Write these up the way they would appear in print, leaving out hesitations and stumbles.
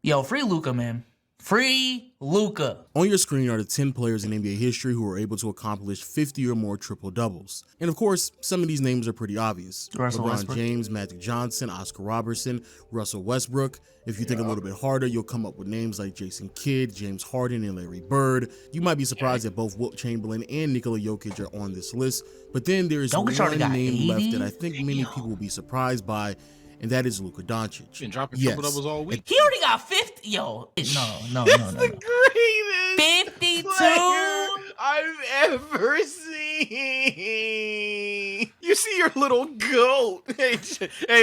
Yo, free Luka, man. Free Luka. On your screen are the 10 players in NBA history who were able to accomplish 50 or more triple-doubles. And of course, some of these names are pretty obvious. Russell LeBron Westbrook. James, Magic Johnson, Oscar Robertson, Russell Westbrook. If you think a little bit harder, you'll come up with names like Jason Kidd, James Harden, and Larry Bird. You might be surprised that both Wilt Chamberlain and Nikola Jokic are on this list. But then there is one name left that I think many people will be surprised by, and that is Luka Doncic. Been dropping triple doubles all week. He already got 50. Yo, no. The greatest 52. I've ever seen. You see your little goat. Hey,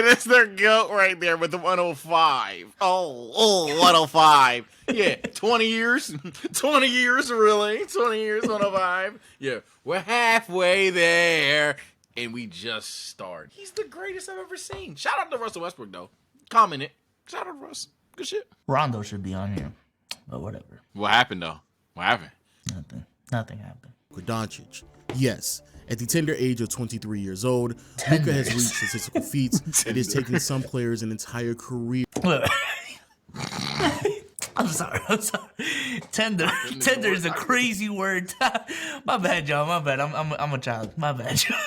that's their goat right there with the 105. Oh, 105. Yeah, 20 years. 20 years, really. 20 years, 105. Yeah, we're halfway there. And we just started. He's the greatest I've ever seen. Shout out to Russell Westbrook, though. Comment it. Shout out to Russ. Good shit. Rondo should be on here. But whatever. What happened, though? What happened? Nothing happened. Luka Doncic. Yes, at the tender age of 23 years old, Luka has reached statistical feats that is taking some players an entire career. I'm sorry. Tender is a crazy word. My bad, y'all. My bad. I'm a child. My bad, y'all.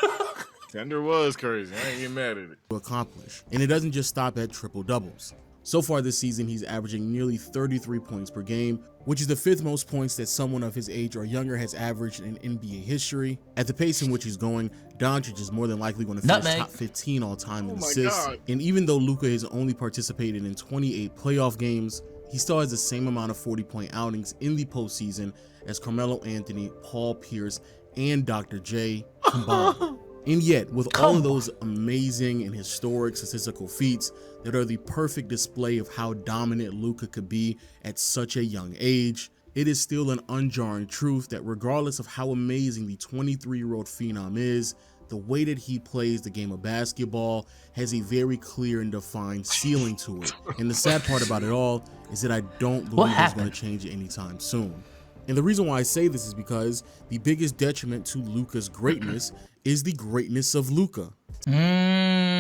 Tender was crazy. I ain't getting mad at it. To accomplish. And it doesn't just stop at triple doubles. So far this season, he's averaging nearly 33 points per game, which is the 5th most points that someone of his age or younger has averaged in NBA history. At the pace in which he's going, Doncic is more than likely going to finish top 15 all time in assists. And even though Luka has only participated in 28 playoff games, he still has the same amount of 40-point outings in the postseason as Carmelo Anthony, Paul Pierce, and Dr. J combined. And yet, with all of those amazing and historic statistical feats that are the perfect display of how dominant Luka could be at such a young age, it is still an unjarring truth that regardless of how amazing the 23-year-old phenom is, the way that he plays the game of basketball has a very clear and defined ceiling to it. And the sad part about it all is that I don't believe it's going to change anytime soon. And the reason why I say this is because the biggest detriment to Luka's greatness is the greatness of Luka. Hey,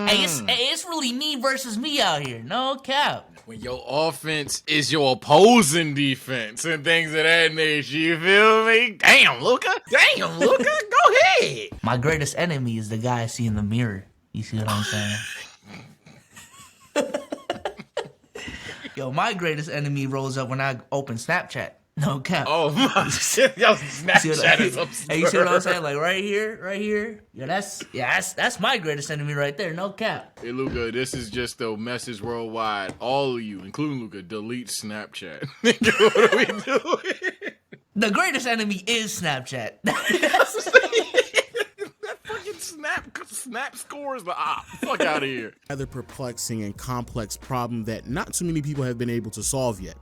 it's really me versus me out here. No cap. When your offense is your opposing defense and things of that nature, you feel me? Damn, Luka. Go ahead. My greatest enemy is the guy I see in the mirror. You see what I'm saying? Yo, my greatest enemy rolls up when I open Snapchat. No cap. Oh my shit. Yo, Snapchat is absurd. Hey, you see what I'm saying? Like right here. Yeah, that's my greatest enemy right there. No cap. Hey Luka, this is just a message worldwide. All of you, including Luka, delete Snapchat. What are we doing? The greatest enemy is Snapchat. That fucking snap scores the op. Fuck out of here. Rather perplexing and complex problem that not too many people have been able to solve yet.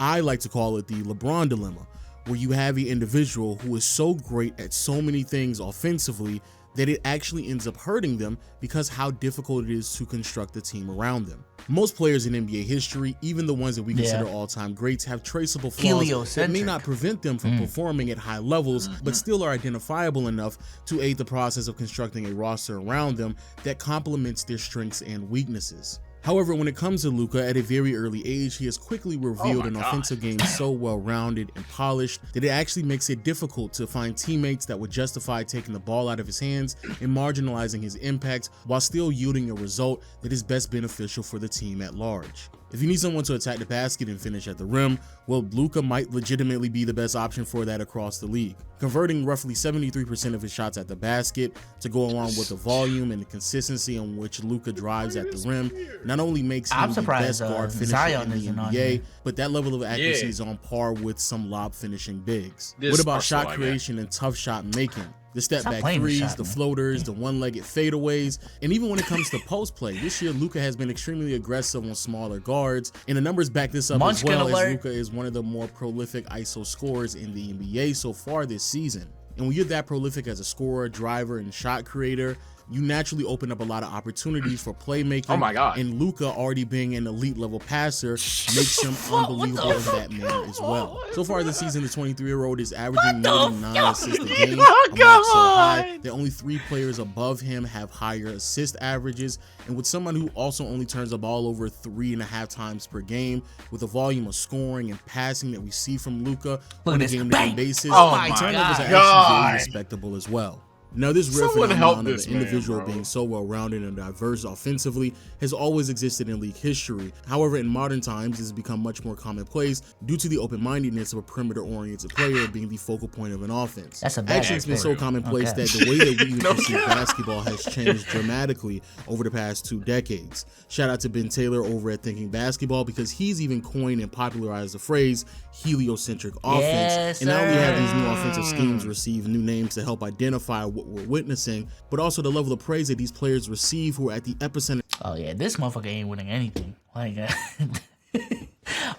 I like to call it the LeBron dilemma, where you have an individual who is so great at so many things offensively that it actually ends up hurting them because how difficult it is to construct a team around them. Most players in NBA history, even the ones that we consider all-time greats, have traceable flaws that may not prevent them from performing at high levels, but still are identifiable enough to aid the process of constructing a roster around them that complements their strengths and weaknesses. However, when it comes to Luka, at a very early age, he has quickly revealed an offensive game so well-rounded and polished that it actually makes it difficult to find teammates that would justify taking the ball out of his hands and marginalizing his impact while still yielding a result that is best beneficial for the team at large. If you need someone to attack the basket and finish at the rim, well, Luka might legitimately be the best option for that across the league. Converting roughly 73% of his shots at the basket to go along with the volume and the consistency on which Luka drives at the rim not only makes him the best guard finisher in the NBA, but that level of accuracy is on par with some lob finishing bigs. What about shot creation and tough shot making? The step back threes, the floaters, the one-legged fadeaways, and even when it comes to post play, this year Luka has been extremely aggressive on smaller guards, and the numbers back this up as well, as Luka is one of the more prolific ISO scorers in the NBA so far this season. And when you're that prolific as a scorer, driver, and shot creator, you naturally open up a lot of opportunities for playmaking. Oh my God. And Luka, already being an elite level passer, makes him unbelievable in that manner as well. So far this season, the 23-year-old is averaging more than 9 assists a game, a mark so high that only 3 players above him have higher assist averages. And with someone who also only turns the ball over 3.5 times per game, with the volume of scoring and passing that we see from Luka on a game-to-game basis, Oh my turnovers are God. actually very respectable as well. Now, this rare Someone help phenomenon of this the man, individual bro. being so well-rounded and diverse offensively has always existed in league history. However, in modern times, it has become much more commonplace due to the open-mindedness of a perimeter-oriented player being the focal point of an offense. That's a bad Actually, it's been so commonplace that the way that we even perceive basketball has changed dramatically over the past 2 decades. Shout out to Ben Taylor over at Thinking Basketball, because he's even coined and popularized the phrase heliocentric offense. Yes, and not only have these new sir. offensive schemes receive new names to help identify what we're witnessing, but also the level of praise that these players receive who are at the epicenter. Oh yeah, this motherfucker ain't winning anything. Like,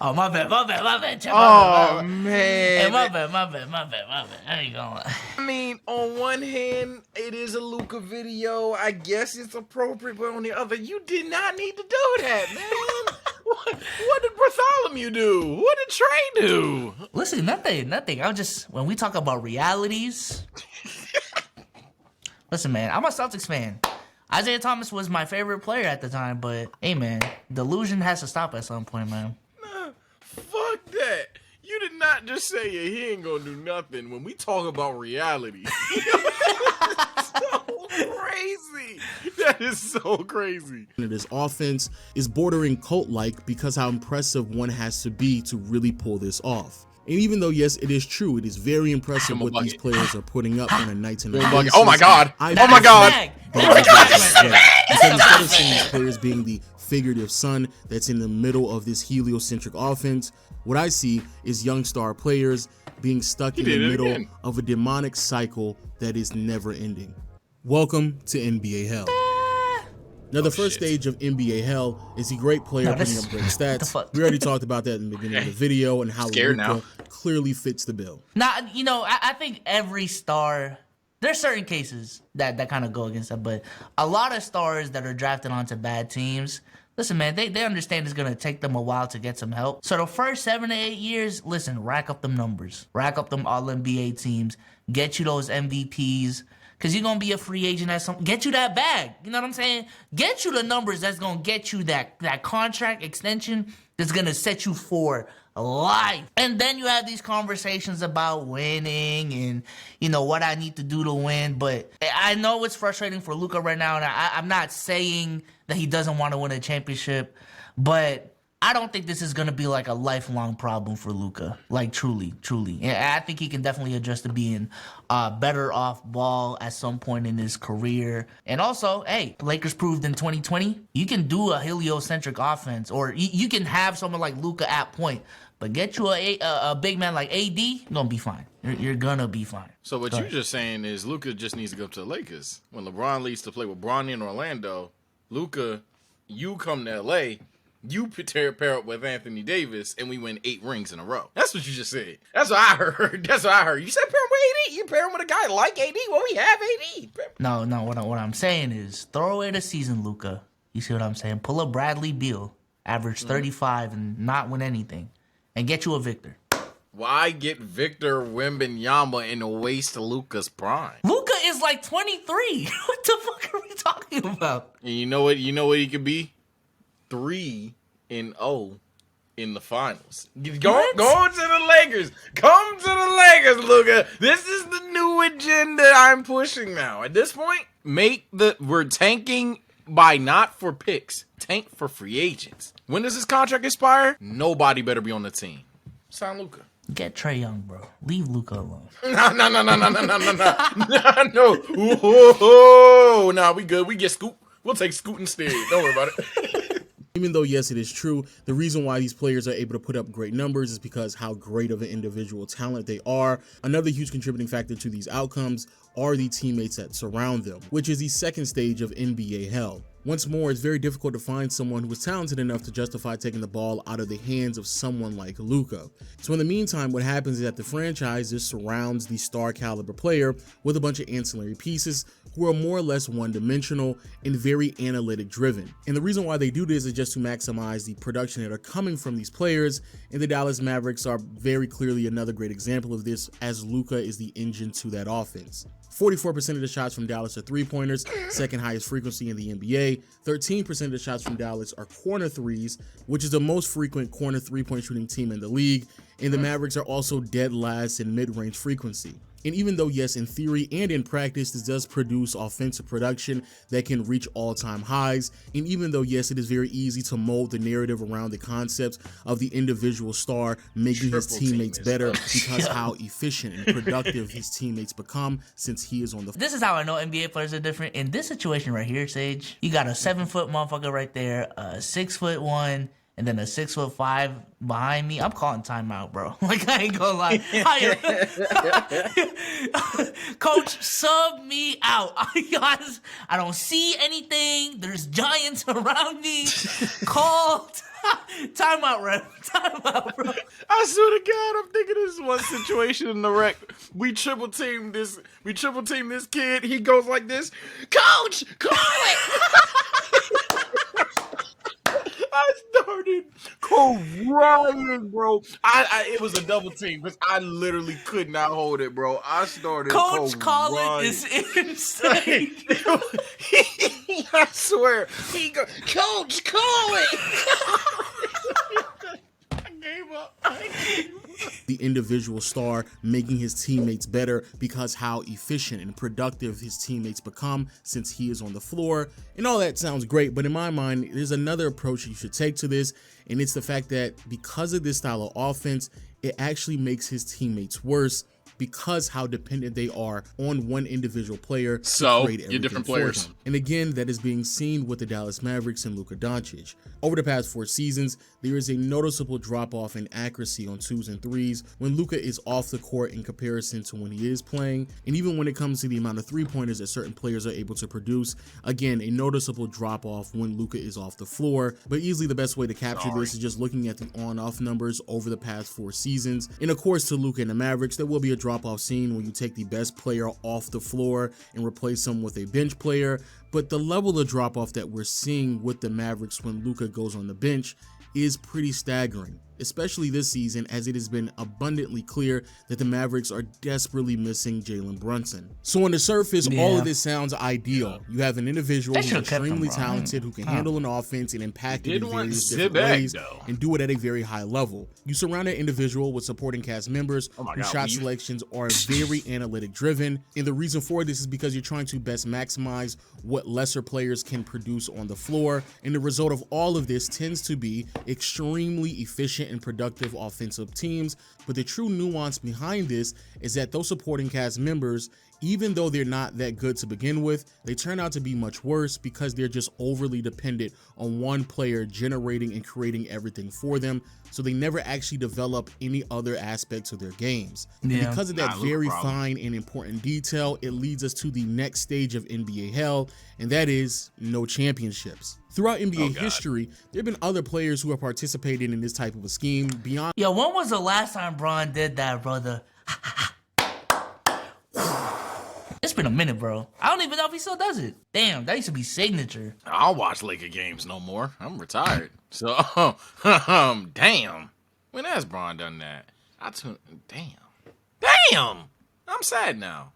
oh my bad. Chip, Oh Hey, man. my bad. I ain't gonna lie. I mean, on one hand, it is a Luka video. I guess it's appropriate, but on the other, you did not need to do that, man. What did Bartholomew do? What did Trey do? Listen, nothing. I'm just, when we talk about realities. Listen, man, I'm a Celtics fan. Isaiah Thomas was my favorite player at the time, but hey, man, delusion has to stop at some point, man. Nah, fuck that. You did not just say he ain't gonna do nothing when we talk about reality. That's so crazy. That is so crazy. This offense is bordering cult-like because how impressive one has to be to really pull this off. And even though, yes, it is true, it is very impressive what these players are putting up on a night-to-night basis. Oh my God. I Oh my God. Because instead of seeing these players being the figurative sun that's in the middle of this heliocentric offense, what I see is young star players being stuck in the middle of a demonic cycle that is never ending. Welcome to NBA Hell. Now, the first stage of NBA Hell is the great player putting up great stats. We already talked about that in the beginning of the video and how Luka clearly fits the bill. Now, you know, I think every star, there's certain cases that kind of go against that, but a lot of stars that are drafted onto bad teams, listen, man, they understand it's going to take them a while to get some help. So the first 7 to 8 years, listen, rack up them numbers. Rack up them All-NBA teams. Get you those MVPs. Because you're going to be a free agent at some... Get you that bag. You know what I'm saying? Get you the numbers that's going to get you that contract extension that's going to set you for life. And then you have these conversations about winning and, you know, what I need to do to win. But I know it's frustrating for Luka right now, and I'm not saying that he doesn't want to win a championship, but I don't think this is going to be like a lifelong problem for Luka. Like, truly. And I think he can definitely adjust to being better off ball at some point in his career. And also, hey, Lakers proved in 2020, you can do a heliocentric offense, or you can have someone like Luka at point, but get you a big man like AD, you're going to be fine. You're going to be fine. So what you're just saying is Luka just needs to go to the Lakers. When LeBron leaves to play with Bronny in Orlando, Luka, you come to LA, you pair up with Anthony Davis, and we win 8 rings in a row. That's what you just said. That's what I heard. You said pair him with AD. You pair him with a guy like AD. Well, we have AD. No. What I'm saying is throw away the season, Luka. You see what I'm saying? Pull a Bradley Beal, average 35 and not win anything, and get you a Victor. Why get Victor Wembanyama and waste Luka's prime? Luka is like 23. What the fuck are we talking about? And you know what? You know what he could be? 3-0 in the finals. Go to the Lakers. Come to the Lakers, Luka. This is the new agenda I'm pushing now. At this point, we're tanking by not for picks, tank for free agents. When does his contract expire? Nobody better be on the team. Sign Luka. Get Trae Young, bro. Leave Luka alone. No. Whoa. Nah, we good. We get Scoot. We'll take Scoot instead. Don't worry about it. Even though, yes, it is true, the reason why these players are able to put up great numbers is because how great of an individual talent they are. Another huge contributing factor to these outcomes are the teammates that surround them, which is the second stage of NBA Hell. Once more, it's very difficult to find someone who is talented enough to justify taking the ball out of the hands of someone like Luka. So in the meantime, what happens is that the franchise just surrounds the star caliber player with a bunch of ancillary pieces who are more or less one-dimensional and very analytic driven. And the reason why they do this is just to maximize the production that are coming from these players, and the Dallas Mavericks are very clearly another great example of this, as Luka is the engine to that offense. 44% of the shots from Dallas are three-pointers, second highest frequency in the NBA. 13% of the shots from Dallas are corner threes, which is the most frequent corner three-point shooting team in the league. And the Mavericks are also dead last in mid-range frequency. And even though, yes, in theory and in practice, this does produce offensive production that can reach all-time highs, and even though, yes, it is very easy to mold the narrative around the concept of the individual star making his teammates better because how efficient and productive his teammates become since he is on the floor. This is how I know NBA players are different. In this situation right here, Sage, you got a 7-foot motherfucker right there, a 6'1", and then a 6'5" behind me. I'm calling timeout, bro. Like, I ain't gonna lie. Coach, sub me out. I don't see anything. There's giants around me. Call timeout, ref. Timeout, bro. I swear to God, I'm thinking this is one situation in the rec. We triple team this kid. He goes like this. Coach, call it. I started crying, bro. It was a double team because I literally could not hold it, bro. I started Coach Colin is insane. I swear. He go, Coach Colin. I gave up. The individual star making his teammates better because how efficient and productive his teammates become since he is on the floor. And all that sounds great, but in my mind, there's another approach you should take to this, and it's the fact that because of this style of offense, it actually makes his teammates worse because how dependent they are on one individual player so, to create everything different for players. them. And again, that is being seen with the Dallas Mavericks and Luka Doncic. Over the past 4 seasons, there is a noticeable drop-off in accuracy on 2s and 3s when Luka is off the court in comparison to when he is playing. And even when it comes to the amount of three-pointers that certain players are able to produce, again, a noticeable drop-off when Luka is off the floor. But easily the best way to capture this is just looking at the on-off numbers over the past 4 seasons. And of course, to Luka and the Mavericks, there will be a drop-off scene when you take the best player off the floor and replace him with a bench player, but the level of drop-off that we're seeing with the Mavericks when Luka goes on the bench is pretty staggering, especially this season, as it has been abundantly clear that the Mavericks are desperately missing Jalen Brunson. So on the surface, all of this sounds ideal. You have an individual who's extremely talented, who can handle an offense and impact it in various different ways and do it at a very high level. You surround that individual with supporting cast members whose shot selections are very analytic driven, and the reason for this is because you're trying to best maximize what lesser players can produce on the floor, and the result of all of this tends to be extremely efficient and productive offensive teams. But the true nuance behind this is that those supporting cast members, even though they're not that good to begin with, they turn out to be much worse because they're just overly dependent on one player generating and creating everything for them, so they never actually develop any other aspects of their games. And because of that very fine and important detail, it leads us to the next stage of NBA hell, and that is no championships. Throughout NBA history, there have been other players who have participated in this type of a scheme beyond. Yo, when was the last time Bron did that, brother? It's been a minute, bro. I don't even know if he still does it. Damn, that used to be signature. I don't watch Laker games no more. I'm retired. So, damn. When has Bron done that? Damn. I'm sad now.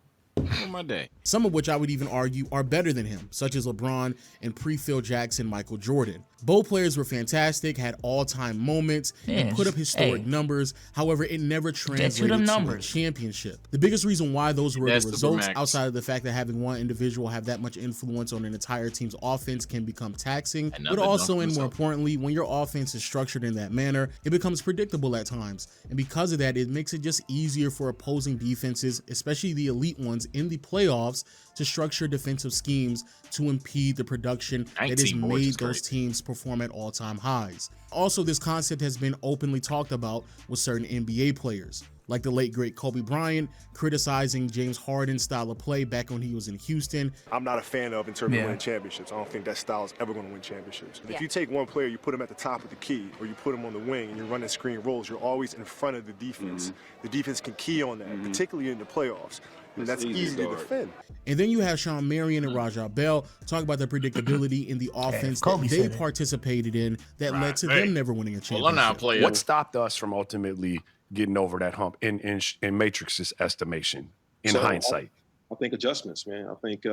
On my day. Some of which I would even argue are better than him, such as LeBron and pre-Phil Jackson Michael Jordan. Both players were fantastic, had all-time moments, and put up historic numbers. However, it never translated to a championship. The biggest reason why those were the results, outside of the fact that having one individual have that much influence on an entire team's offense can become taxing, but also, and more importantly, when your offense is structured in that manner, it becomes predictable at times. And because of that, it makes it just easier for opposing defenses, especially the elite ones in the playoffs, to structure defensive schemes to impede the production that has made those teams perform at all-time highs. Also, this concept has been openly talked about with certain NBA players. like the late great Kobe Bryant criticizing James Harden's style of play back when he was in Houston. I'm not a fan of in terms of winning championships. I don't think that style is ever going to win championships. If you take one player, you put him at the top of the key, or you put him on the wing, and you're running screen rolls, you're always in front of the defense. The defense can key on that, particularly in the playoffs. And that's easy to defend. And then you have Sean Marion and Rajah Bell talk about the predictability in the offense that they participated in that led to them never winning a championship. What stopped us from ultimately getting over that hump in Matrix's estimation, in hindsight? I think adjustments, man. I think,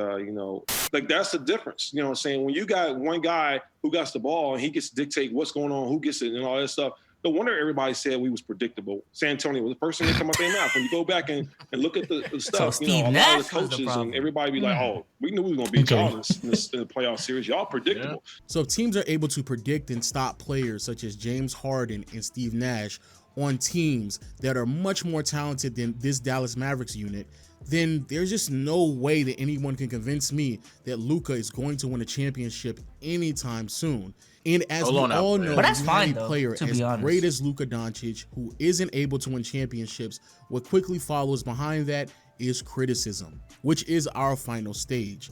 like that's the difference. You know what I'm saying? When you got one guy who gets the ball and he gets to dictate what's going on, who gets it and all that stuff, no wonder everybody said we was predictable. San Antonio was the first thing that come up their mouth. When you go back and look at the stuff, so a lot Nash of the coaches the and everybody be like, oh, we knew we were going to beat y'all in the playoff series. Y'all predictable. So if teams are able to predict and stop players such as James Harden and Steve Nash on teams that are much more talented than this Dallas Mavericks unit, then there's just no way that anyone can convince me that Luka is going to win a championship anytime soon. And as we all know, but that's fine, a player as great as Luka Doncic, who isn't able to win championships, what quickly follows behind that is criticism, which is our final stage.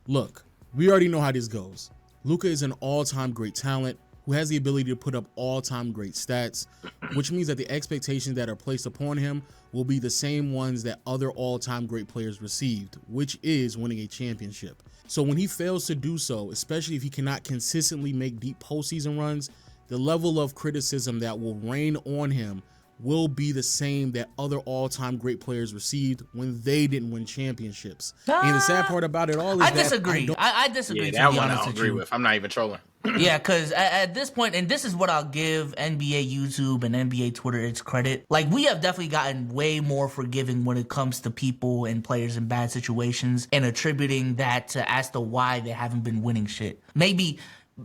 Look, we already know how this goes. Luka is an all-time great talent who has the ability to put up all-time great stats, which means that the expectations that are placed upon him will be the same ones that other all-time great players received, which is winning a championship. So when he fails to do so, especially if he cannot consistently make deep postseason runs, the level of criticism that will rain on him will be the same that other all-time great players received when they didn't win championships. And the sad part about it all is I disagree. I disagree. Yeah, that one I'll agree with. I'm not even trolling. Yeah, because at this point, and this is what I'll give NBA YouTube and NBA Twitter its credit, like we have definitely gotten way more forgiving when it comes to people and players in bad situations and attributing that to as to why they haven't been winning shit. Maybe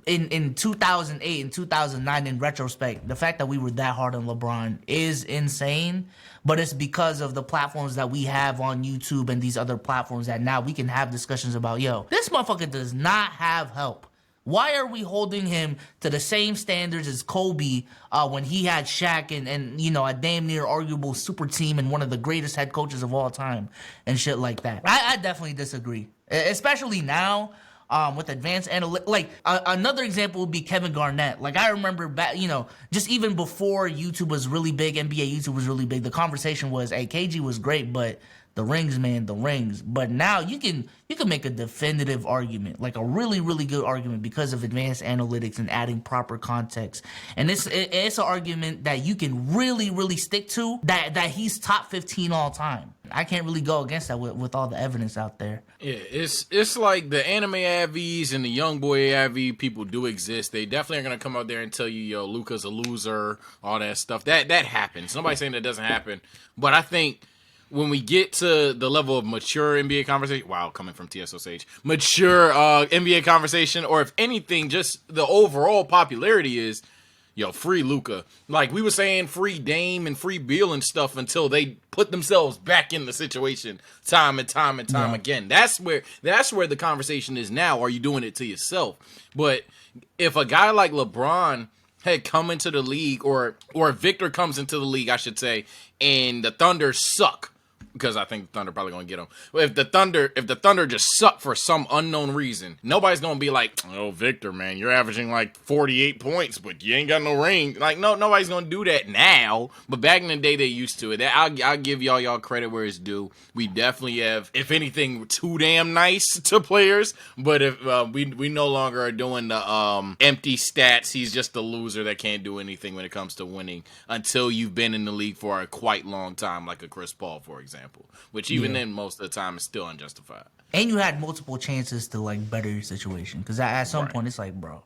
in 2008 and 2009, in retrospect, the fact that we were that hard on LeBron is insane, but it's because of the platforms that we have on YouTube and these other platforms that now we can have discussions about, yo, this motherfucker does not have help. Why are we holding him to the same standards as Kobe when he had Shaq and you know, a damn near arguable super team and one of the greatest head coaches of all time and shit like that? I definitely disagree, especially now with advanced analytics. Like another example would be Kevin Garnett. Like I remember back, you know, just even before YouTube was really big, NBA YouTube was really big, the conversation was, hey, KG was great, but the rings, man, the rings. But now you can make a definitive argument, like a really, really good argument because of advanced analytics and adding proper context. And it's an argument that you can really, really stick to, that he's top 15 all time. I can't really go against that with all the evidence out there. Yeah, it's like the anime AVs and the young boy AV people do exist. They definitely are going to come out there and tell you, yo, Luka's a loser, all that stuff. That happens. Nobody's saying that doesn't happen. But I think when we get to the level of mature NBA conversation, wow, coming from TSOSH, mature NBA conversation, or if anything, just the overall popularity is, yo, free Luka. Like we were saying, free Dame and free Beal and stuff until they put themselves back in the situation time and time again. That's where the conversation is now. Are you doing it to yourself? But if a guy like LeBron had come into the league, or Victor comes into the league, I should say, and the Thunder suck, because I think the Thunder probably gonna get him. If the Thunder just suck for some unknown reason, nobody's gonna be like, "Oh, Victor, man, you're averaging like 48 points, but you ain't got no ring." Like, no, nobody's gonna do that now. But back in the day, they used to it. I'll give y'all credit where it's due. We definitely have, if anything, too damn nice to players. But if we no longer are doing the empty stats, he's just a loser that can't do anything when it comes to winning until you've been in the league for a quite long time, like a Chris Paul, for example. Which even then, most of the time, is still unjustified. And you had multiple chances to like better your situation, because at some point it's like, bro,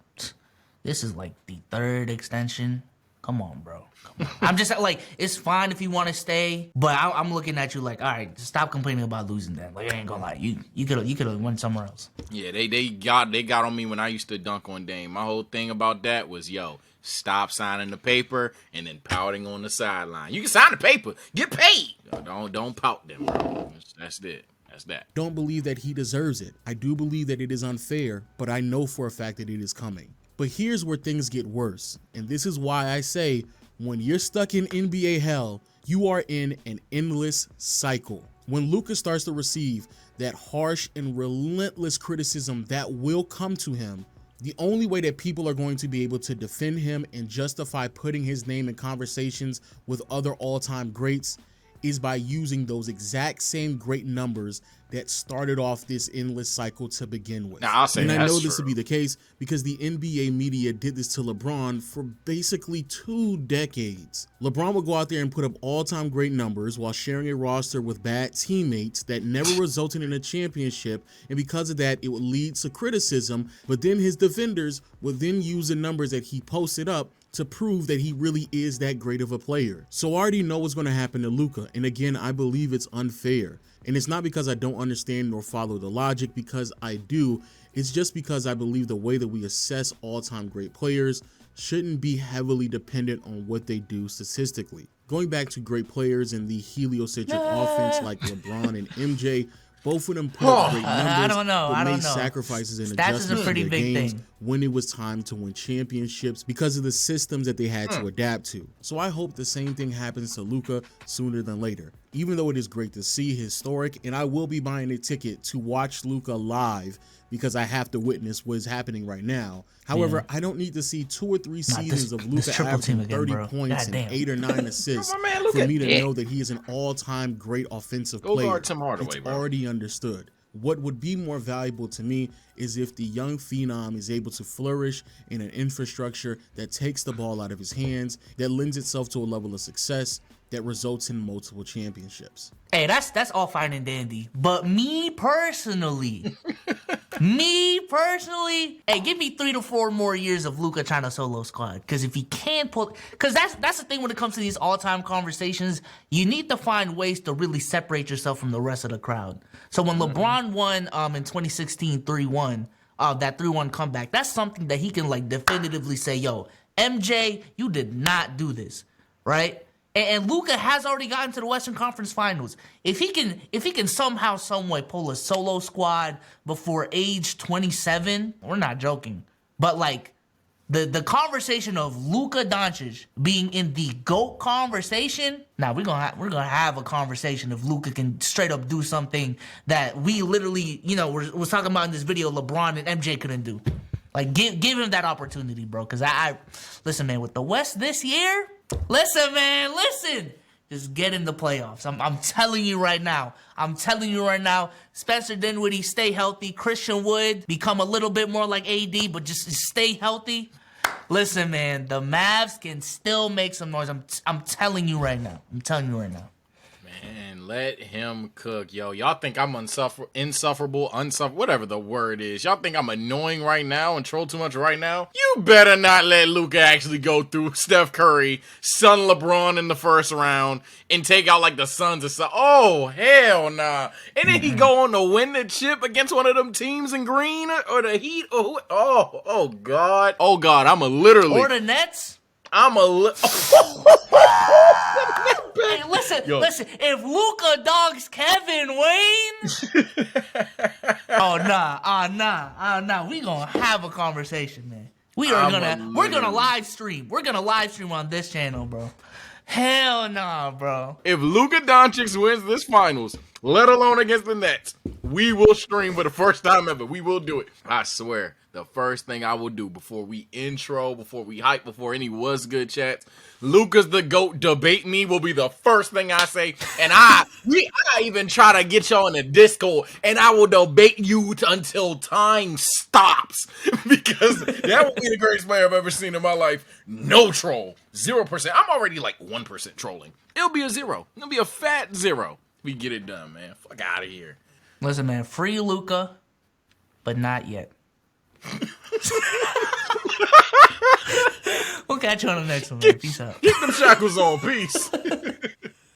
this is like the third extension. Come on, bro. Come on. I'm just like, it's fine if you want to stay, but I'm looking at you like, all right, stop complaining about losing that. Like, I ain't gonna lie, you could have went somewhere else. Yeah, they got on me when I used to dunk on Dame. My whole thing about that was, yo, stop signing the paper and then pouting on the sideline. You can sign the paper, get paid. Don't pout them, bro. That's it. That's that. Don't believe that he deserves it. I do believe that it is unfair, but I know for a fact that it is coming. But here's where things get worse, and this is why I say When you're stuck in NBA hell, you are in an endless cycle. When Luka starts to receive that harsh and relentless criticism that will come to him, the only way that people are going to be able to defend him and justify putting his name in conversations with other all-time greats is by using those exact same great numbers that started off this endless cycle to begin with. Now, I'll say and I know that's this true. would be the case because the NBA media did this to LeBron for basically 2 decades. LeBron would go out there and put up all-time great numbers while sharing a roster with bad teammates that never resulted in a championship, and because of that, it would lead to criticism, but then his defenders would then use the numbers that he posted up to prove that he really is that great of a player. So I already know what's going to happen to Luka, and again, I believe it's unfair. And it's not because I don't understand nor follow the logic, because I do. It's just because I believe the way that we assess all-time great players shouldn't be heavily dependent on what they do statistically. Going back to great players in the heliocentric offense like LeBron and MJ, both of them put up great numbers, I don't know. but I don't made know. sacrifices and Stats is a adjustments to pretty their big games thing. when it was time to win championships because of the systems that they had to adapt to. So I hope the same thing happens to Luka sooner than later. Even though it is great to see historic, and I will be buying a ticket to watch Luka live because I have to witness what is happening right now. However, I don't need to see 2 or 3 seasons of this Luka triple team averaging again, 30 bro. points Goddamn. and 8 or 9 assists My man, look for at me to that. know that he is an all-time great offensive Go player. guard Tim Hardaway, It's bro. already understood. What would be more valuable to me is if the young phenom is able to flourish in an infrastructure that takes the ball out of his hands, that lends itself to a level of success that results in multiple championships. Hey, that's all fine and dandy. But me personally, hey, give me 3 to 4 more years of Luka trying to solo squad. Because if he can't pull, because that's the thing when it comes to these all-time conversations, you need to find ways to really separate yourself from the rest of the crowd. So when LeBron won in 2016 3-1, that 3-1 comeback, that's something that he can like definitively say, yo, MJ, you did not do this, right? And Luka has already gotten to the Western Conference Finals. If he can somehow, some way pull a solo squad before age 27, we're not joking. But like the conversation of Luka Doncic being in the GOAT conversation, now we're gonna have a conversation if Luka can straight up do something that we literally, was talking about in this video LeBron and MJ couldn't do. Like give him that opportunity, bro. Cause I listen, man, with the West this year. Listen. Just get in the playoffs. I'm telling you right now. Spencer Dinwiddie, stay healthy. Christian Wood, become a little bit more like AD, but just stay healthy. Listen, man, the Mavs can still make some noise. I'm telling you right now. Man, let him cook, yo. Y'all think I'm insufferable, whatever the word is. Y'all think I'm annoying right now and troll too much right now? You better not let Luka actually go through Steph Curry, son LeBron in the first round, and take out like the Suns or something. Oh, hell nah. And then he go on to win the chip against one of them teams in green or the Heat. Oh, God. Oh, God, Or the Nets. Hey, listen. If Luka dogs Kevin Wayne, nah. We gonna have a conversation, man. We're gonna live stream. We're gonna live stream on this channel, bro. Hell nah, bro. If Luka Doncic wins this finals, let alone against the Nets, we will stream for the first time ever. We will do it. I swear. The first thing I will do before we intro, before we hype, before any was good chats, Luka's the GOAT, debate me will be the first thing I say. And I even try to get y'all in the Discord, and I will debate you until time stops. Because that will be the greatest player I've ever seen in my life. No troll. 0%. I'm already like 1% trolling. It'll be a 0. It'll be a fat 0. We get it done, man. Fuck out of here. Listen, man, free Luka, but not yet. We'll catch you on the next one, man. Peace out. Keep them shackles on. Peace.